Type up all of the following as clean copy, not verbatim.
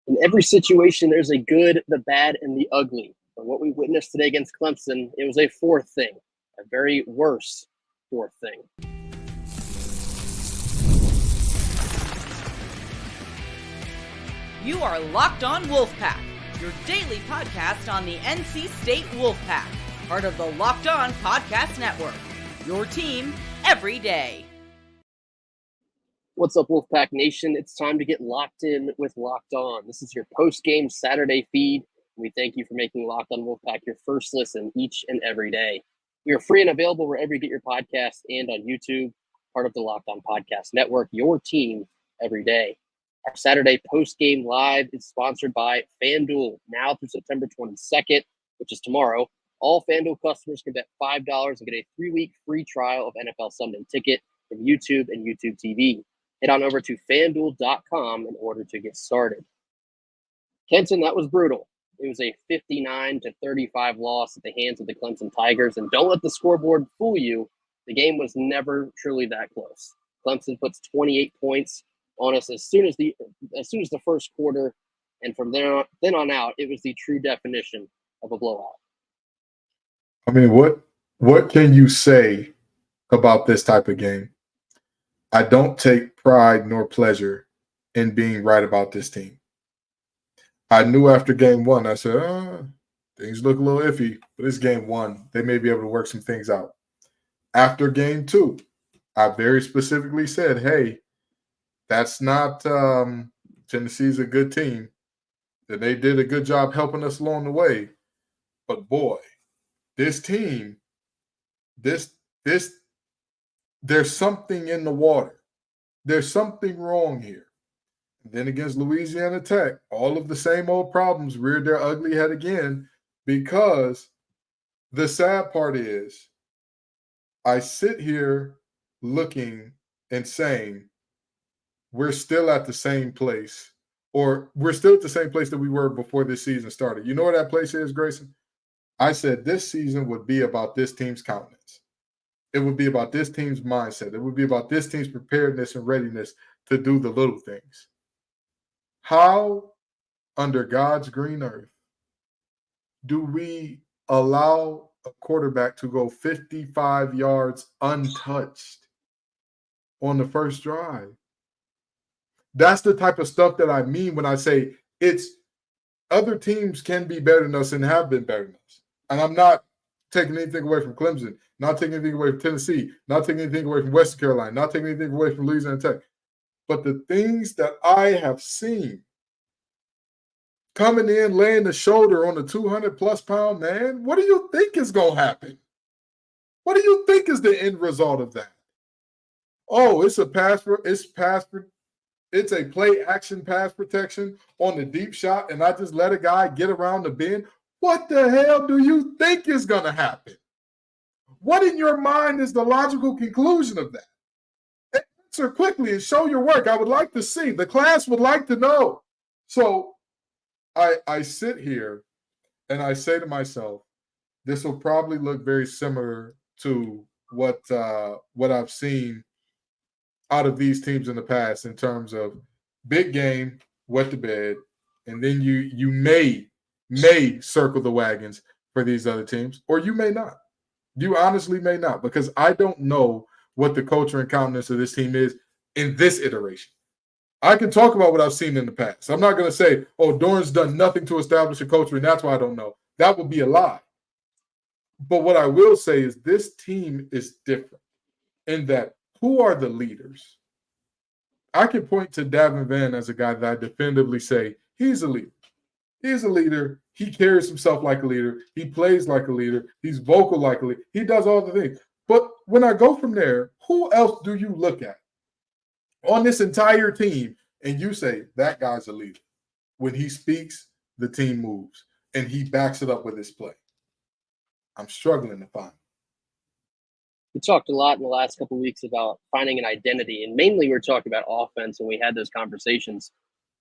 In every situation, there's a good, the bad, and the ugly. But what we witnessed today against Clemson, it was a fourth thing, a very worse fourth thing. You are Locked On Wolfpack, your daily podcast on the NC State Wolfpack, part of the Locked On Podcast Network, your team every day. What's up, Wolfpack Nation? It's time to get locked in with Locked On. This is your post-game Saturday feed. We thank you for making Locked On Wolfpack your first listen each and every day. We are free and available wherever you get your podcasts and on YouTube, part of the Locked On Podcast Network, your team every day. Our Saturday post-game live is sponsored by FanDuel. Now through September 22nd, which is tomorrow, all FanDuel customers can bet $5 and get a 3-week free trial of NFL Sunday Ticket from YouTube and YouTube TV. Head on over to FanDuel.com in order to get started. Kenton, that was brutal. It was a 59-35 loss at the hands of the Clemson Tigers. And don't let the scoreboard fool you. The game was never truly that close. Clemson puts 28 points on us as soon as the first quarter, and from then on out, it was the true definition of a blowout. I mean, what can you say about this type of game? I don't take pride nor pleasure in being right about this team. I knew after game one, I said, things look a little iffy, but it's game one. They may be able to work some things out. After game two, I very specifically said, hey, that's not Tennessee's a good team. And they did a good job helping us along the way. But boy, this team, there's something in the water. There's something wrong here. And then against Louisiana Tech, all of the same old problems reared their ugly head again, because the sad part is I sit here looking and saying, we're still at the same place, or we're still at the same place that we were before this season started. You know where that place is, Grayson? I said this season would be about this team's countenance. It would be about this team's mindset. It would be about this team's preparedness and readiness to do the little things. How, under God's green earth, do we allow a quarterback to go 55 yards untouched on the first drive? That's the type of stuff that I mean when I say it's other teams can be better than us and have been better than us. And I'm not taking anything away from Clemson, not taking anything away from Tennessee, not taking anything away from Western Carolina, not taking anything away from Louisiana Tech. But the things that I have seen coming in, laying the shoulder on the 200-plus pound man, what do you think is going to happen? What do you think is the end result of that? Oh, it's a play-action pass protection on the deep shot, and I just let a guy get around the bend. What the hell do you think is going to happen? What in your mind is the logical conclusion of that? Answer quickly and show your work. I would like to see. The class would like to know. So I sit here and I say to myself, this will probably look very similar to what I've seen out of these teams in the past in terms of big game, wet the bed, and then you may circle the wagons for these other teams, or you may not. You honestly may not, because I don't know what the culture and countenance of this team is in this iteration. I can talk about what I've seen in the past. I'm not going to say, Dorn's done nothing to establish a culture, and that's why I don't know. That would be a lie. But what I will say is this team is different in that who are the leaders? I can point to Davin Vann as a guy that I definitively say he's a leader. He's a leader. He carries himself like a leader. He plays like a leader. He's vocal like a leader. He does all the things. But when I go from there, who else do you look at on this entire team and you say, that guy's a leader? When he speaks, the team moves, and he backs it up with his play. I'm struggling to find. We talked a lot in the last couple of weeks about finding an identity, and mainly we're talking about offense when we had those conversations.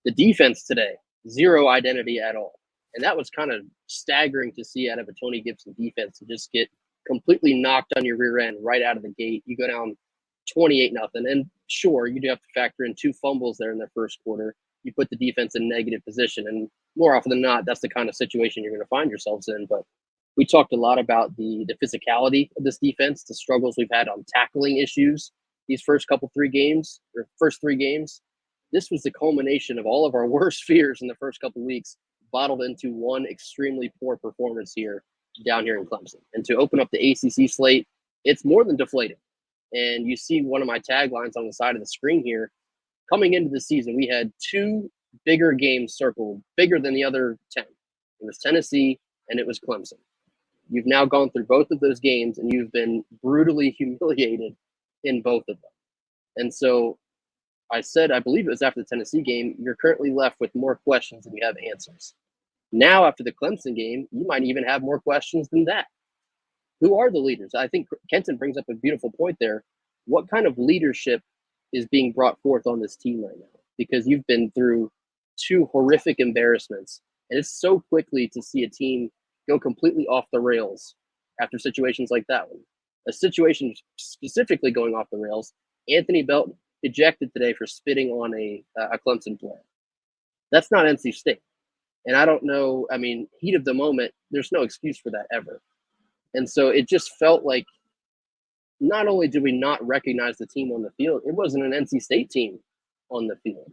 The defense today, zero identity at all. And that was kind of staggering to see out of a Tony Gibson defense, to just get completely knocked on your rear end right out of the gate. You go down 28-0. And sure, you do have to factor in 2 fumbles there in the first quarter. you put the defense in negative position. And more often than not, that's the kind of situation you're going to find yourselves in. But we talked a lot about the physicality of this defense, the struggles we've had on tackling issues these first three games. This was the culmination of all of our worst fears in the first couple weeks, bottled into one extremely poor performance here down here in Clemson. And to open up the ACC slate, it's more than deflating. And you see one of my taglines on the side of the screen here. Coming into the season, we had two bigger games circled, bigger than the other 10. It was Tennessee and it was Clemson. You've now gone through both of those games and you've been brutally humiliated in both of them. And so I said, I believe it was after the Tennessee game, you're currently left with more questions than you have answers. Now, after the Clemson game, you might even have more questions than that. Who are the leaders? I think Kenton brings up a beautiful point there. What kind of leadership is being brought forth on this team right now? Because you've been through two horrific embarrassments, and it's so quickly to see a team go completely off the rails after situations like that one. A situation specifically going off the rails, Anthony Belton ejected today for spitting on a Clemson player. That's not NC State. And I don't know, I mean, heat of the moment, there's no excuse for that ever. And so it just felt like not only did we not recognize the team on the field, it wasn't an NC State team on the field.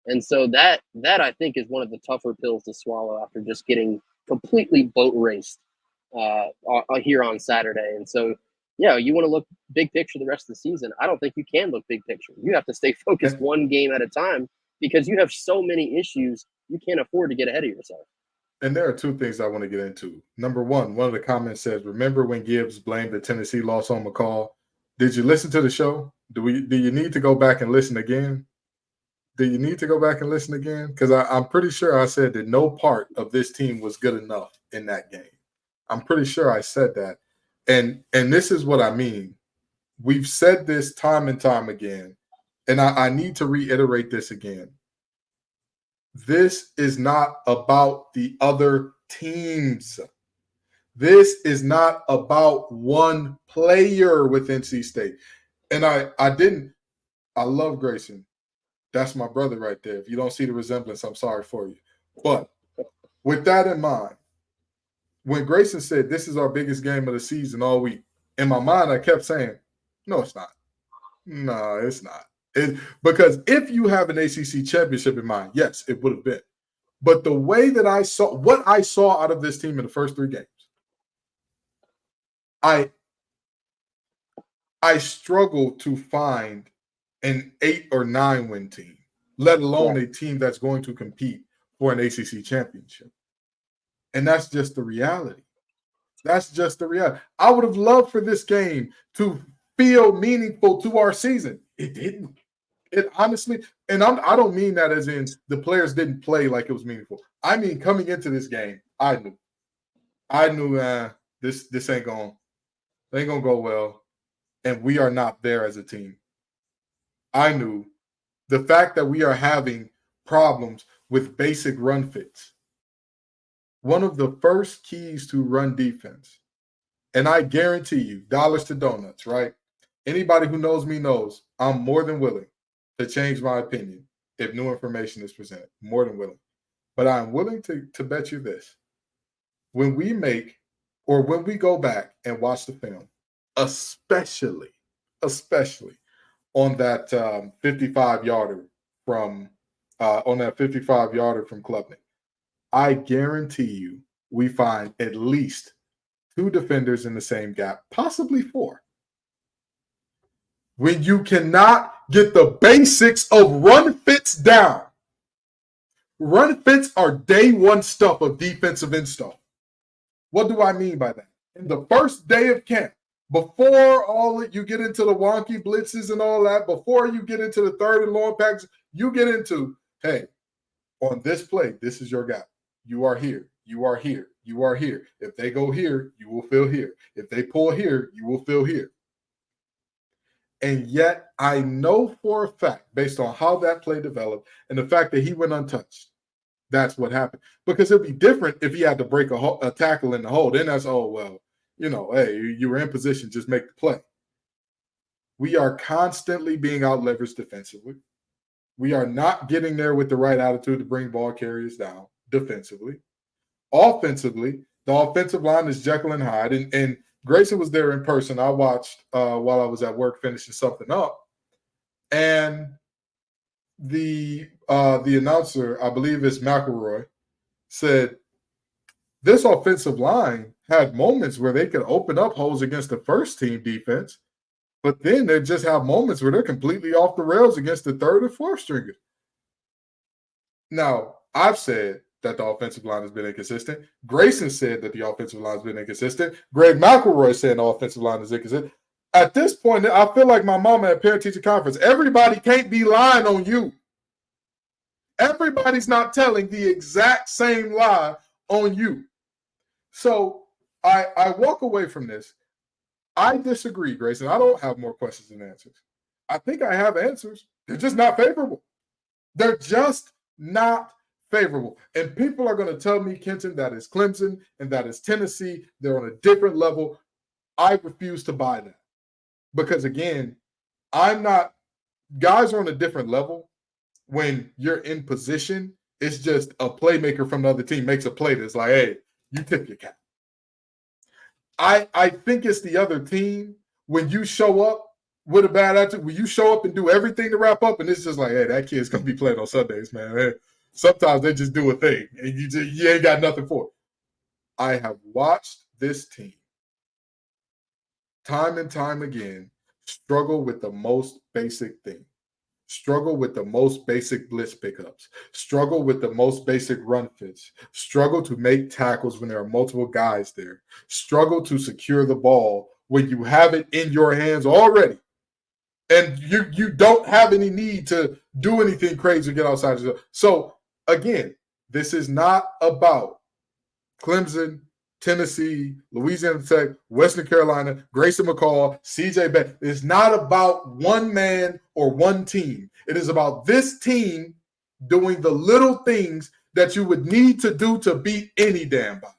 And so that I think is one of the tougher pills to swallow after just getting completely boat raced here on Saturday. And so, yeah, you want to look big picture the rest of the season. I don't think you can look big picture. You have to stay focused one game at a time because you have so many issues. You can't afford to get ahead of yourself. And there are two things I want to get into. Number one of the comments says, remember when Gibbs blamed the Tennessee loss on McCall? Did you listen to the show? Do you need to go back and listen again? Do you need to go back and listen again? Because I'm pretty sure I said that no part of this team was good enough in that game. I'm pretty sure I said that. And this is what I mean. We've said this time and time again, and I need to reiterate this again. This is not about the other teams. This is not about one player with NC State. And I love Grayson. That's my brother right there. If you don't see the resemblance, I'm sorry for you. But with that in mind, when Grayson said this is our biggest game of the season all week, in my mind, I kept saying, no, it's not. No, it's not. Because if you have an ACC championship in mind, yes, it would have been. But the way that what I saw out of this team in the first three games, I struggle to find an 8 or 9 win team, let alone a team that's going to compete for an ACC championship. And that's just the reality. That's just the reality. I would have loved for this game to feel meaningful to our season. It didn't. It honestly, and I don't mean that as in the players didn't play like it was meaningful. I mean, coming into this game, I knew this ain't gonna go well, and we are not there as a team. I knew the fact that we are having problems with basic run fits. One of the first keys to run defense, and I guarantee you, dollars to donuts, right? Anybody who knows me knows I'm more than willing to change my opinion if new information is presented. More than willing. But I'm willing to bet you this. When we go back and watch the film, especially on that 55-yarder from Klubnik, I guarantee you we find at least 2 defenders in the same gap, possibly 4. When you cannot get the basics of run fits down. Run fits are day one stuff of defensive install. What do I mean by that? In the first day of camp, before you get into the wonky blitzes and all that, before you get into the third and long packs, you get into, hey, on this play, this is your guy. You are here. You are here. You are here. If they go here, you will feel here. If they pull here, you will feel here. And yet I know for a fact, based on how that play developed and the fact that he went untouched, that's what happened. Because it'd be different if he had to break a tackle in the hole. Then that's, hey, you were in position, just make the play. We are constantly being out-leveraged defensively. We are not getting there with the right attitude to bring ball carriers down defensively. Offensively, the offensive line is Jekyll and Hyde. And Grayson was there in person. I watched while I was at work finishing something up. And the announcer, I believe it's McElroy, said this offensive line had moments where they could open up holes against the first team defense, but then they just have moments where they're completely off the rails against the third and fourth stringers. Now, I've said that the offensive line has been inconsistent. Grayson said that the offensive line has been inconsistent. Greg McElroy said the offensive line is inconsistent. At this point, I feel like my mama at parent-teacher conference. Everybody can't be lying on you. Everybody's not telling the exact same lie on you. So I walk away from this. I disagree, Grayson. I don't have more questions than answers. I think I have answers. They're just not favorable. They're just not favorable. And people are going to tell me, Kenton, that is Clemson and that is Tennessee. They're on a different level. I refuse to buy that. Because, again, guys are on a different level when you're in position. It's just a playmaker from the other team makes a play that's like, hey, you tip your cap. I think it's the other team when you show up with a bad attitude, when you show up and do everything to wrap up, and it's just like, hey, that kid's going to be playing on Sundays, man. Hey, sometimes they just do a thing, and you ain't got nothing for it. I have watched this team time and time again struggle with the most basic thing. Struggle with the most basic blitz pickups, struggle with the most basic run fits, struggle to make tackles when there are multiple guys there, struggle to secure the ball when you have it in your hands already. And you don't have any need to do anything crazy to get outside of yourself. So, again, this is not about Clemson, Tennessee, Louisiana Tech, Western Carolina, Grayson McCall, CJ Beck. It's not about one man or one team. It is about this team doing the little things that you would need to do to beat any damn body.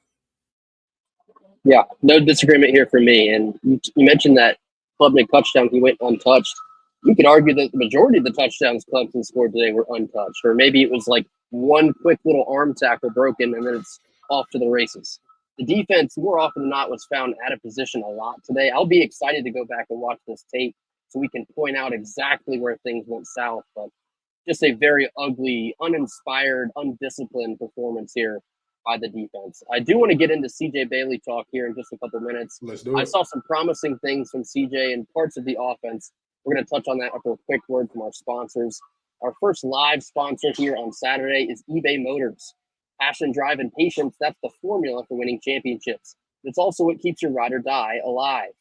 Yeah, no disagreement here for me. And you mentioned that Klubnik touchdown, he went untouched. You could argue that the majority of the touchdowns Clemson scored today were untouched, or maybe it was like one quick little arm tackle broken and then it's off to the races. The defense, more often than not, was found out of position a lot today. I'll be excited to go back and watch this tape so we can point out exactly where things went south. But just a very ugly, uninspired, undisciplined performance here by the defense. I do want to get into CJ Bailey talk here in just a couple minutes. Let's do it. I saw some promising things from CJ and parts of the offense. We're going to touch on that after a quick word from our sponsors. Our first live sponsor here on Saturday is eBay Motors. Passion, drive, and patience, that's the formula for winning championships. It's also what keeps your ride or die alive.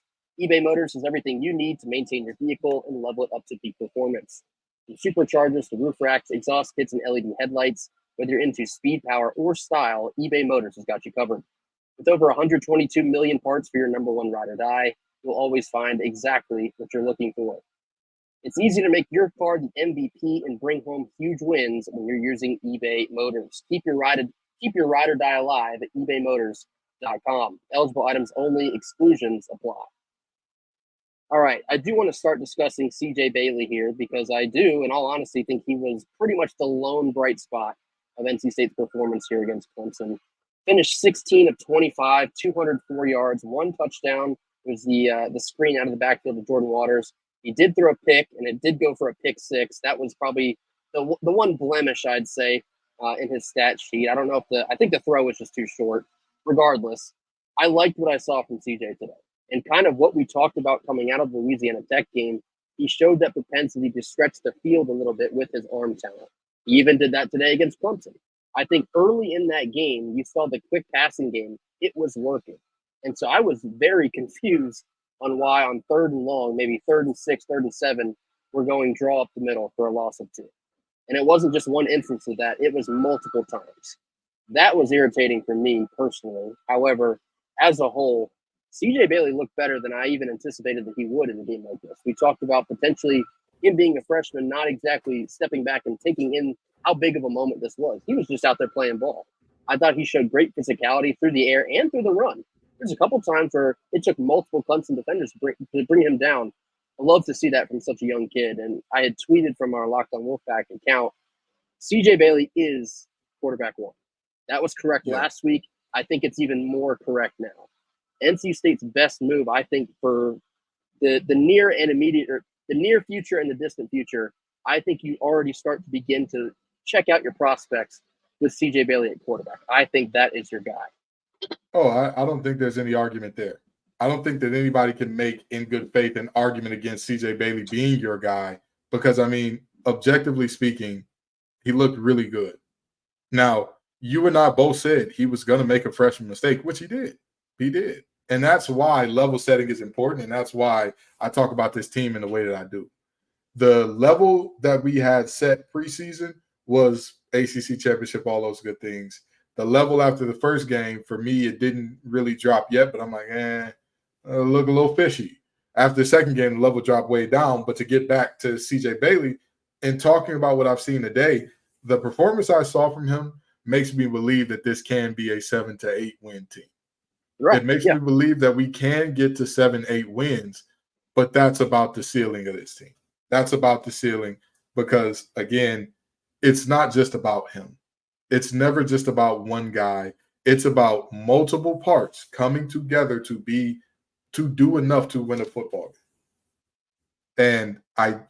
eBay Motors is everything you need to maintain your vehicle and level it up to peak performance. From superchargers to roof racks, exhaust kits, and LED headlights, whether you're into speed, power, or style, eBay Motors has got you covered. With over 122 million parts for your number one ride or die, you'll always find exactly what you're looking for. It's easy to make your car the MVP and bring home huge wins when you're using eBay Motors. Keep your ride or die alive at ebaymotors.com. Eligible items only, exclusions apply. All right, I do want to start discussing CJ Bailey here because I do, in all honesty, think he was pretty much the lone bright spot of NC State's performance here against Clemson. Finished 16 of 25, 204 yards, one touchdown. It was the screen out of the backfield of Jordan Waters. He did throw a pick, and it did go for a pick six. That was probably the one blemish, I'd say, in his stat sheet. I don't know if I think the throw was just too short. Regardless, I liked what I saw from CJ today. And kind of what we talked about coming out of the Louisiana Tech game, he showed that propensity to stretch the field a little bit with his arm talent. He even did that today against Clemson. I think early in that game, you saw the quick passing game. It was working. And so I was very confused on why on 3rd and long, maybe 3rd and 6, 3rd and 7, we're going draw up the middle for a loss of 2. And it wasn't just one instance of that. It was multiple times. That was irritating for me personally. However, as a whole, CJ Bailey looked better than I even anticipated that he would in a game like this. We talked about potentially him being a freshman, not exactly stepping back and taking in how big of a moment this was. He was just out there playing ball. I thought he showed great physicality through the air and through the run. There's a couple times where it took multiple Clemson defenders to bring him down. I love to see that from such a young kid. And I had tweeted from our Locked On Wolfpack account, CJ Bailey is quarterback one. That was correct Yeah. last week. I think it's even more correct now. NC State's best move, I think, for the near and immediate, or the near future and the distant future, I think you already start to begin to check out your prospects with CJ Bailey at quarterback. I think that is your guy. Oh, I don't think there's any argument there. I don't think that anybody can make in good faith an argument against CJ Bailey being your guy because, I mean, objectively speaking, he looked really good. Now, you and I both said he was going to make a freshman mistake, which he did. He did. And that's why level setting is important. And that's why I talk about this team in the way that I do. The level that we had set preseason was ACC championship, all those good things. The level after the first game, for me, it didn't really drop yet, but I'm like, look a little fishy. After the second game, the level dropped way down. But to get back to CJ Bailey and talking about what I've seen today, the performance I saw from him makes me believe that this can be a 7 to 8 win team. Right. It makes me believe that we can get to 7, 8 wins, but that's about the ceiling of this team. That's about the ceiling because, again, it's not just about him. It's never just about one guy. It's about multiple parts coming together to do enough to win a football game. And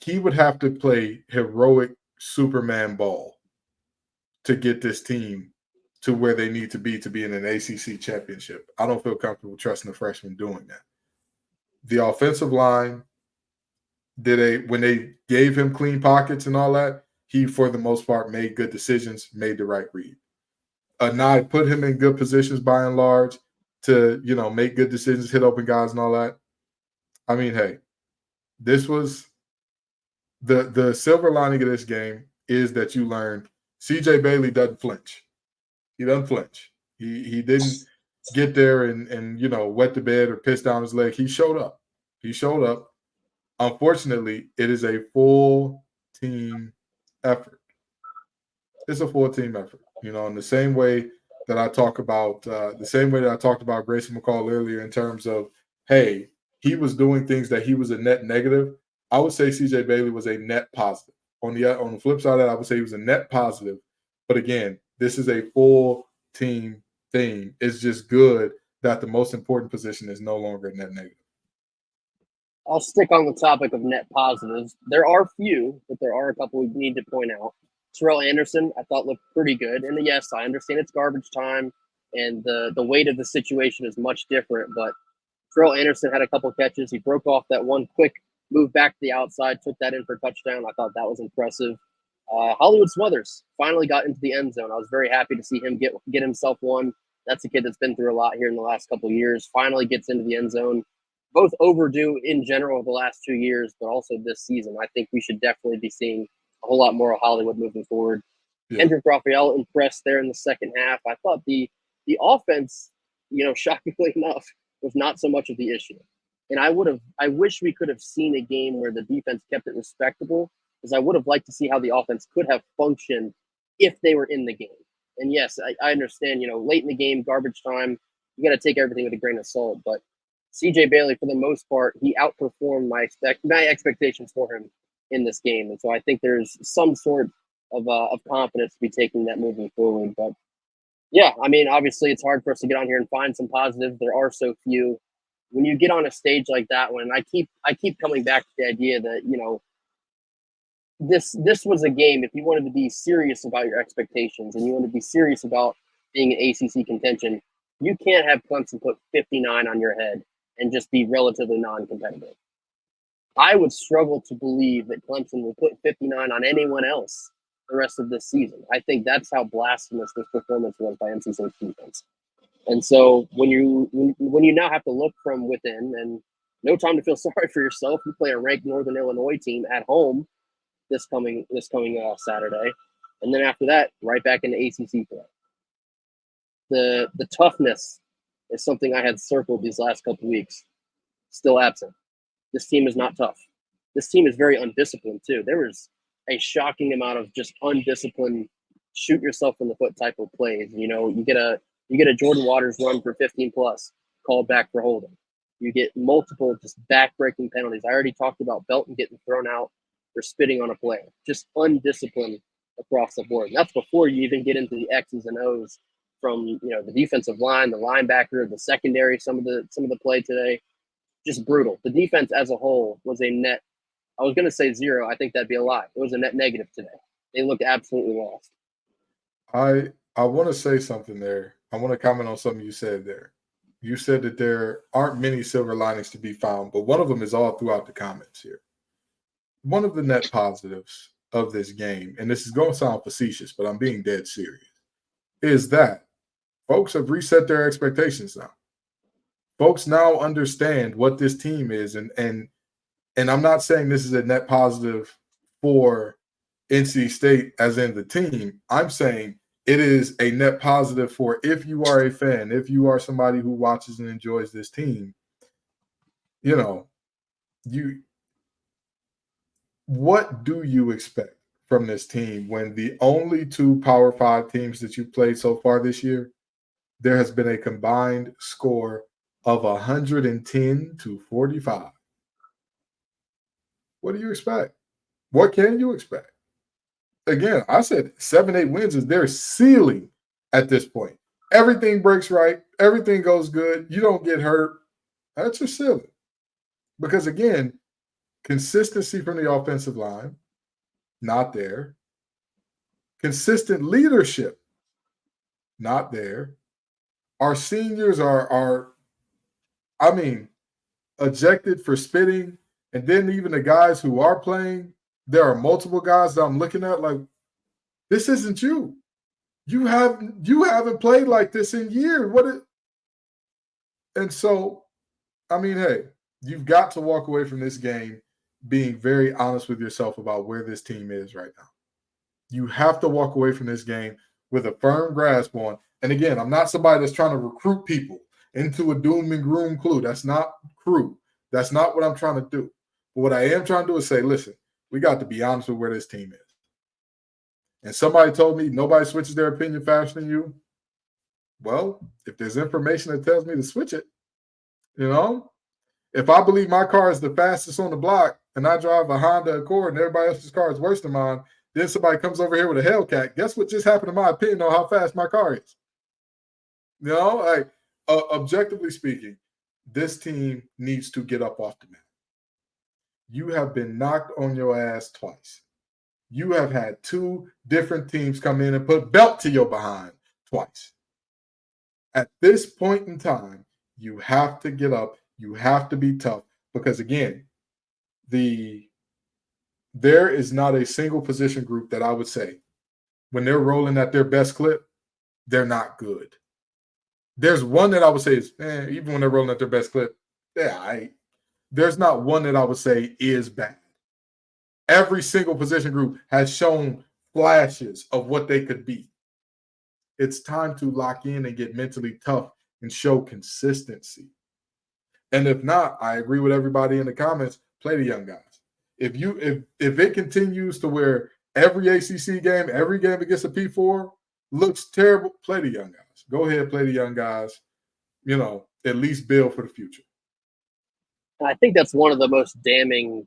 he would have to play heroic Superman ball to get this team to where they need to be in an ACC championship. I don't feel comfortable trusting a freshman doing that. The offensive line, when they gave him clean pockets and all that, he, for the most part, made good decisions, made the right read. Nye put him in good positions by and large to, make good decisions, hit open guys and all that. I mean, hey, this was the silver lining of this game is that you learned CJ Bailey doesn't flinch. He doesn't flinch. He didn't get there and wet the bed or piss down his leg. He showed up. Unfortunately, it is a full team effort. It's a full team effort. In the same way that I talked about Grayson McCall earlier in terms of, hey, he was doing things that he was a net negative. I would say CJ Bailey was a net positive. On the flip side of that, I would say he was a net positive. But again, this is a full team thing. It's just good that the most important position is no longer net negative. I'll stick on the topic of net positives. There are few, but there are a couple we need to point out. Terrell Anderson, I thought looked pretty good. And yes, I understand it's garbage time and the weight of the situation is much different, but Terrell Anderson had a couple catches. He broke off that one quick move back to the outside, took that in for a touchdown. I thought that was impressive. Hollywood Smothers finally got into the end zone. I was very happy to see him get himself one. That's a kid that's been through a lot here in the last couple of years. Finally gets into the end zone. Both overdue in general the last 2 years, but also this season. I think we should definitely be seeing a whole lot more of Hollywood moving forward. Yeah. Hendrick Raphael impressed there in the second half. I thought the offense, shockingly enough, was not so much of the issue. And I wish we could have seen a game where the defense kept it respectable, because I would have liked to see how the offense could have functioned if they were in the game. And yes, I understand, late in the game, garbage time, you got to take everything with a grain of salt. But CJ Bailey, for the most part, he outperformed my expectations for him in this game. And so I think there's some sort of confidence to be taking that moving forward. But yeah, I mean, obviously it's hard for us to get on here and find some positives. There are so few. When you get on a stage like that one, I keep coming back to the idea that, this was a game. If you wanted to be serious about your expectations and you want to be serious about being an ACC contention, you can't have Clemson put 59 on your head and just be relatively non-competitive. I would struggle to believe that Clemson will put 59 on anyone else the rest of this season. I think that's how blasphemous this performance was by NC State's defense. And so when you now have to look from within, and no time to feel sorry for yourself, you play a ranked Northern Illinois team at home this coming Saturday, and then after that, right back into ACC play. The toughness is something I had circled these last couple of weeks. Still absent. This team is not tough. This team is very undisciplined too. There was a shocking amount of just undisciplined, shoot yourself in the foot type of plays. You get a Jordan Waters run for 15 plus, called back for holding. You get multiple just back-breaking penalties. I already talked about Belton getting thrown out for spitting on a player. Just undisciplined across the board. And that's before you even get into the X's and O's from the defensive line, the linebacker, the secondary, some of the play today. Just brutal. The defense as a whole was a net. I was going to say 0. I think that'd be a lie. It was a net negative today. They looked absolutely lost. I want to say something there. I want to comment on something you said there. You said that there aren't many silver linings to be found, but one of them is all throughout the comments here. One of the net positives of this game, and this is going to sound facetious, but I'm being dead serious, is that folks have reset their expectations now. Folks now understand what this team is, and I'm not saying this is a net positive for NC State as in the team. I'm saying it is a net positive for if you are a fan, if you are somebody who watches and enjoys this team, what do you expect from this team when the only 2 Power 5 teams that you've played so far this year, there has been a combined score of 110-45? What do you expect? What can you expect? Again, I said 7-8 wins is their ceiling at this point. Everything breaks right. Everything goes good. You don't get hurt. That's your ceiling. Because, again, consistency from the offensive line, not there. Consistent leadership, not there. Our seniors are ejected for spitting. And then even the guys who are playing, there are multiple guys that I'm looking at like, this isn't you. You haven't played like this in years. And so, hey, you've got to walk away from this game being very honest with yourself about where this team is right now. You have to walk away from this game with a firm grasp on, and again, I'm not somebody that's trying to recruit people into a doom and gloom clue. That's not crew. That's not what I'm trying to do. But what I am trying to do is say, listen, we got to be honest with where this team is. And somebody told me nobody switches their opinion faster than you. Well, if there's information that tells me to switch it, if I believe my car is the fastest on the block and I drive a Honda Accord and everybody else's car is worse than mine, then somebody comes over here with a Hellcat. Guess what just happened to my opinion on how fast my car is? Objectively speaking, this team needs to get up off the mat. You have been knocked on your ass twice. You have had 2 different teams come in and put belt to your behind twice. At this point in time, you have to get up. You have to be tough because, again, there is not a single position group that I would say when they're rolling at their best clip, they're not good. There's one that I would say is, even when they're rolling at their best clip, there's not one that I would say is bad. Every single position group has shown flashes of what they could be. It's time to lock in and get mentally tough and show consistency. And if not, I agree with everybody in the comments, play the young guys. If it continues to where every ACC game, every game against a P4 looks terrible, play the young guys. Go ahead, play the young guys. At least build for the future. I think that's one of the most damning,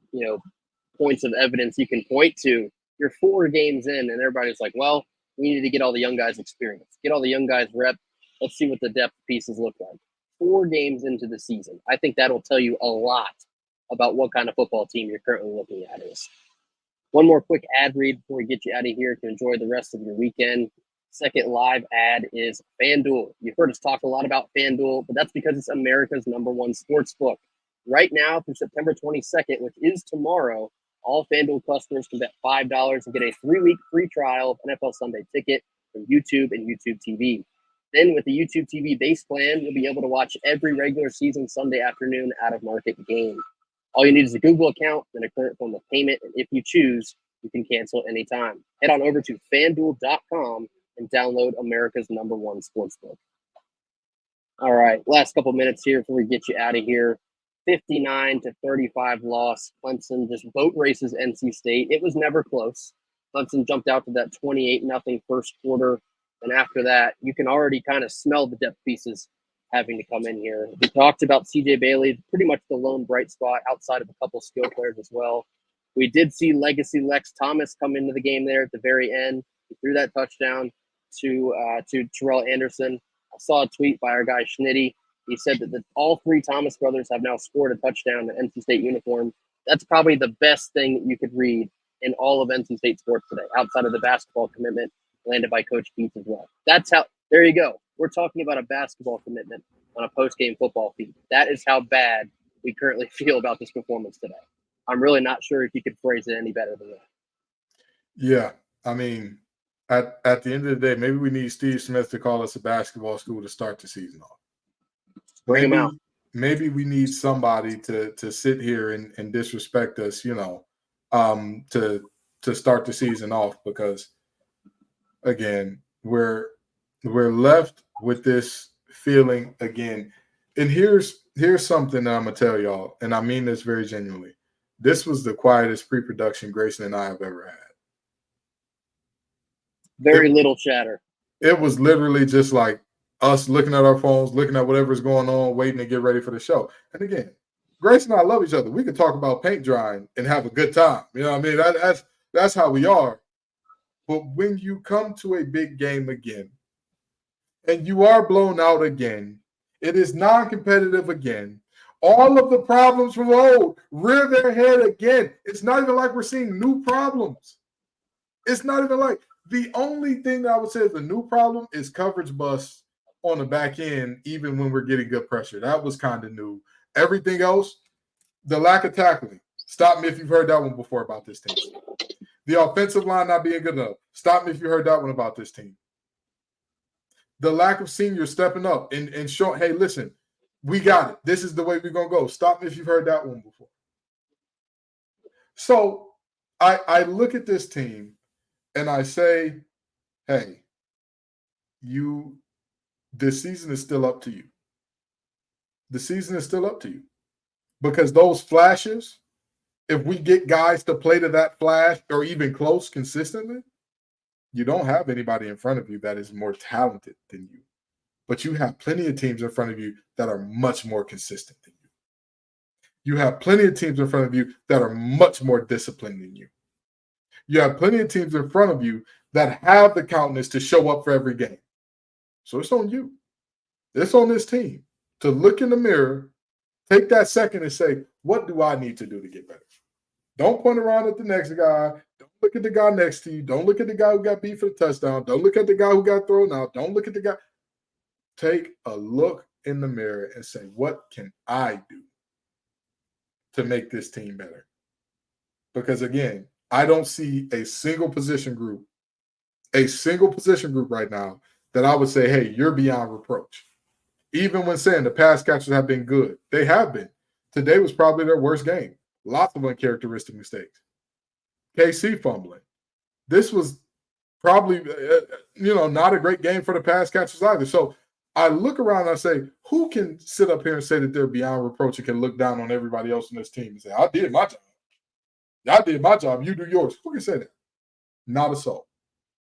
points of evidence you can point to. You're 4 games in and everybody's like, well, we need to get all the young guys experience, get all the young guys rep. Let's see what the depth pieces look like. 4 games into the season. I think that'll tell you a lot about what kind of football team you're currently looking at is. One more quick ad read before we get you out of here to enjoy the rest of your weekend. Second live ad is FanDuel. You've heard us talk a lot about FanDuel, but that's because it's America's #1 sports book. Right now through September 22nd, which is tomorrow, all FanDuel customers can bet $5 and get a 3-week free trial of NFL Sunday Ticket from YouTube and YouTube TV. Then with the YouTube TV base plan, you'll be able to watch every regular season Sunday afternoon out-of-market game. All you need is a Google account and a current form of payment, and if you choose, you can cancel anytime. Head on over to FanDuel.com and download America's #1 sportsbook. All right, last couple minutes here before we get you out of here. 59-35 loss. Clemson just boat races NC State. It was never close. Clemson jumped out to that 28-0 first quarter. And after that, you can already kind of smell the depth pieces having to come in here. We talked about CJ Bailey, pretty much the lone bright spot outside of a couple skill players as well. We did see legacy Lex Thomas come into the game there at the very end. He threw that touchdown to Terrell Anderson. I saw a tweet by our guy Schnitty. He said that all three Thomas brothers have now scored a touchdown in NC State uniform. That's probably the best thing that you could read in all of NC State sports today, outside of the basketball commitment landed by Coach Keats as well. That's how, there you go. We're talking about a basketball commitment on a post-game football feed. That is how bad we currently feel about this performance today. I'm really not sure if you could phrase it any better than that. Yeah, I mean, at the end of the day, maybe we need Steve Smith to call us a basketball school to start the season off. Bring him out. Maybe we need somebody to sit here and disrespect us, to start the season off, because again, we're left with this feeling again. And here's something that I'm gonna tell y'all, and I mean this very genuinely. This was the quietest pre-production Grayson and I have ever had. Very little chatter. It was literally just like us looking at our phones, looking at whatever's going on, waiting to get ready for the show. And again, Grace and I love each other. We could talk about paint drying and have a good time. You know what I mean? That's how we are. But when you come to a big game again, and you are blown out again, it is non-competitive again. All of the problems from old rear their head again. It's not even like we're seeing new problems. It's not even like, the only thing that I would say is the new problem is coverage busts on the back end, even when we're getting good pressure. That was kind of new. Everything else, the lack of tackling. Stop me if you've heard that one before about this team. The offensive line not being good enough. Stop me if you heard that one about this team. The lack of seniors stepping up and showing, hey, listen, we got it. This is the way we're going to go. Stop me if you've heard that one before. So I look at this team and I say, hey, this season is still up to you. The season is still up to you. Because those flashes, if we get guys to play to that flash or even close consistently, you don't have anybody in front of you that is more talented than you. But you have plenty of teams in front of you that are much more consistent than you. You have plenty of teams in front of you that are much more disciplined than you. You have plenty of teams in front of you that have the countenance to show up for every game. So it's on you. It's on this team to look in the mirror, take that second and say, what do I need to do to get better? Don't point around at the next guy. Don't look at the guy next to you. Don't look at the guy who got beat for the touchdown. Don't look at the guy who got thrown out. Don't look at the guy. Take a look in the mirror and say, what can I do to make this team better? Because again, I don't see a single position group right now that I would say, hey, you're beyond reproach. Even when saying the pass catchers have been good, they have been. Today was probably their worst game. Lots of uncharacteristic mistakes. KC fumbling. This was probably, not a great game for the pass catchers either. So I look around and I say, who can sit up here and say that they're beyond reproach and can look down on everybody else on this team and say, I did my job. I did my job. You do yours. Who can say that? Not a soul.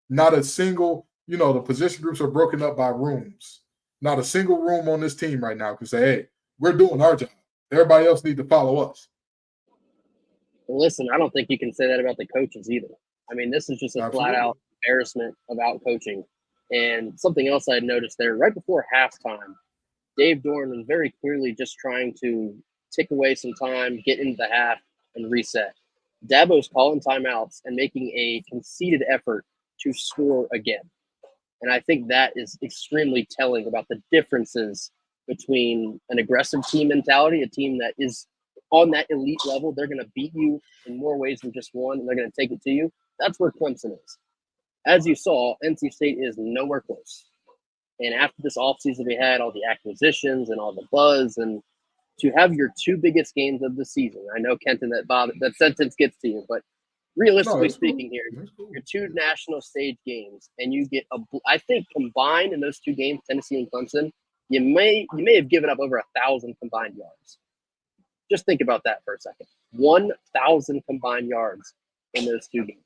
Not a single, the position groups are broken up by rooms. Not a single room on this team right now can say, hey, we're doing our job. Everybody else needs to follow us. Well, listen, I don't think you can say that about the coaches either. I mean, this is just a flat-out embarrassment of out coaching. And something else I noticed there, right before halftime, Dave Dorn was very clearly just trying to tick away some time, get into the half, and reset. Dabo's calling timeouts and making a conceited effort to score again. And I think that is extremely telling about the differences between an aggressive team mentality, a team that is on that elite level. They're going to beat you in more ways than just one, and they're going to take it to you. That's where Clemson is. As you saw, NC State is nowhere close. And after this offseason, we had all the acquisitions and all the buzz, and to have your two biggest games of the season. I know, Kenton, that sentence gets to you, but realistically speaking here, your two national stage games, and you get I think combined in those two games, Tennessee and Clemson, you may have given up over 1,000 combined yards. Just think about that for a second. 1,000 combined yards in those two games.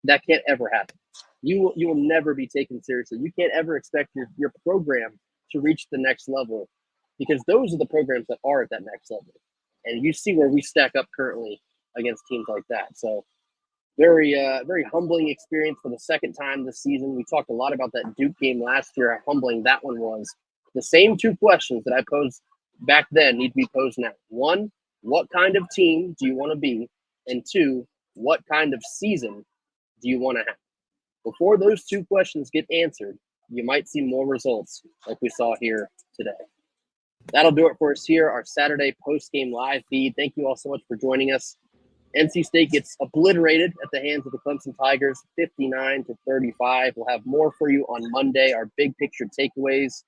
That can't ever happen. You will never be taken seriously. You can't ever expect your program to reach the next level, because those are the programs that are at that next level. And you see where we stack up currently against teams like that. So very humbling experience for the second time this season. We talked a lot about that Duke game last year, how humbling that one was. The same two questions that I posed back then need to be posed now. One, what kind of team do you want to be? And two, what kind of season do you want to have? Before those two questions get answered, you might see more results like we saw here today. That'll do it for us here, our Saturday post-game live feed. Thank you all so much for joining us. NC State gets obliterated at the hands of the Clemson Tigers, 59-35. We'll have more for you on Monday, our big picture takeaways.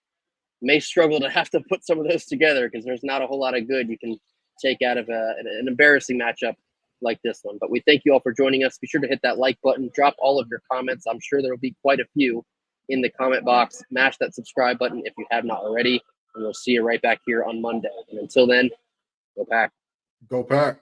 May struggle to have to put some of those together because there's not a whole lot of good you can take out of an embarrassing matchup like this one. But we thank you all for joining us. Be sure to hit that like button. Drop all of your comments. I'm sure there will be quite a few in the comment box. Mash that subscribe button if you have not already. And we'll see you right back here on Monday. And until then, go Pack. Go Pack.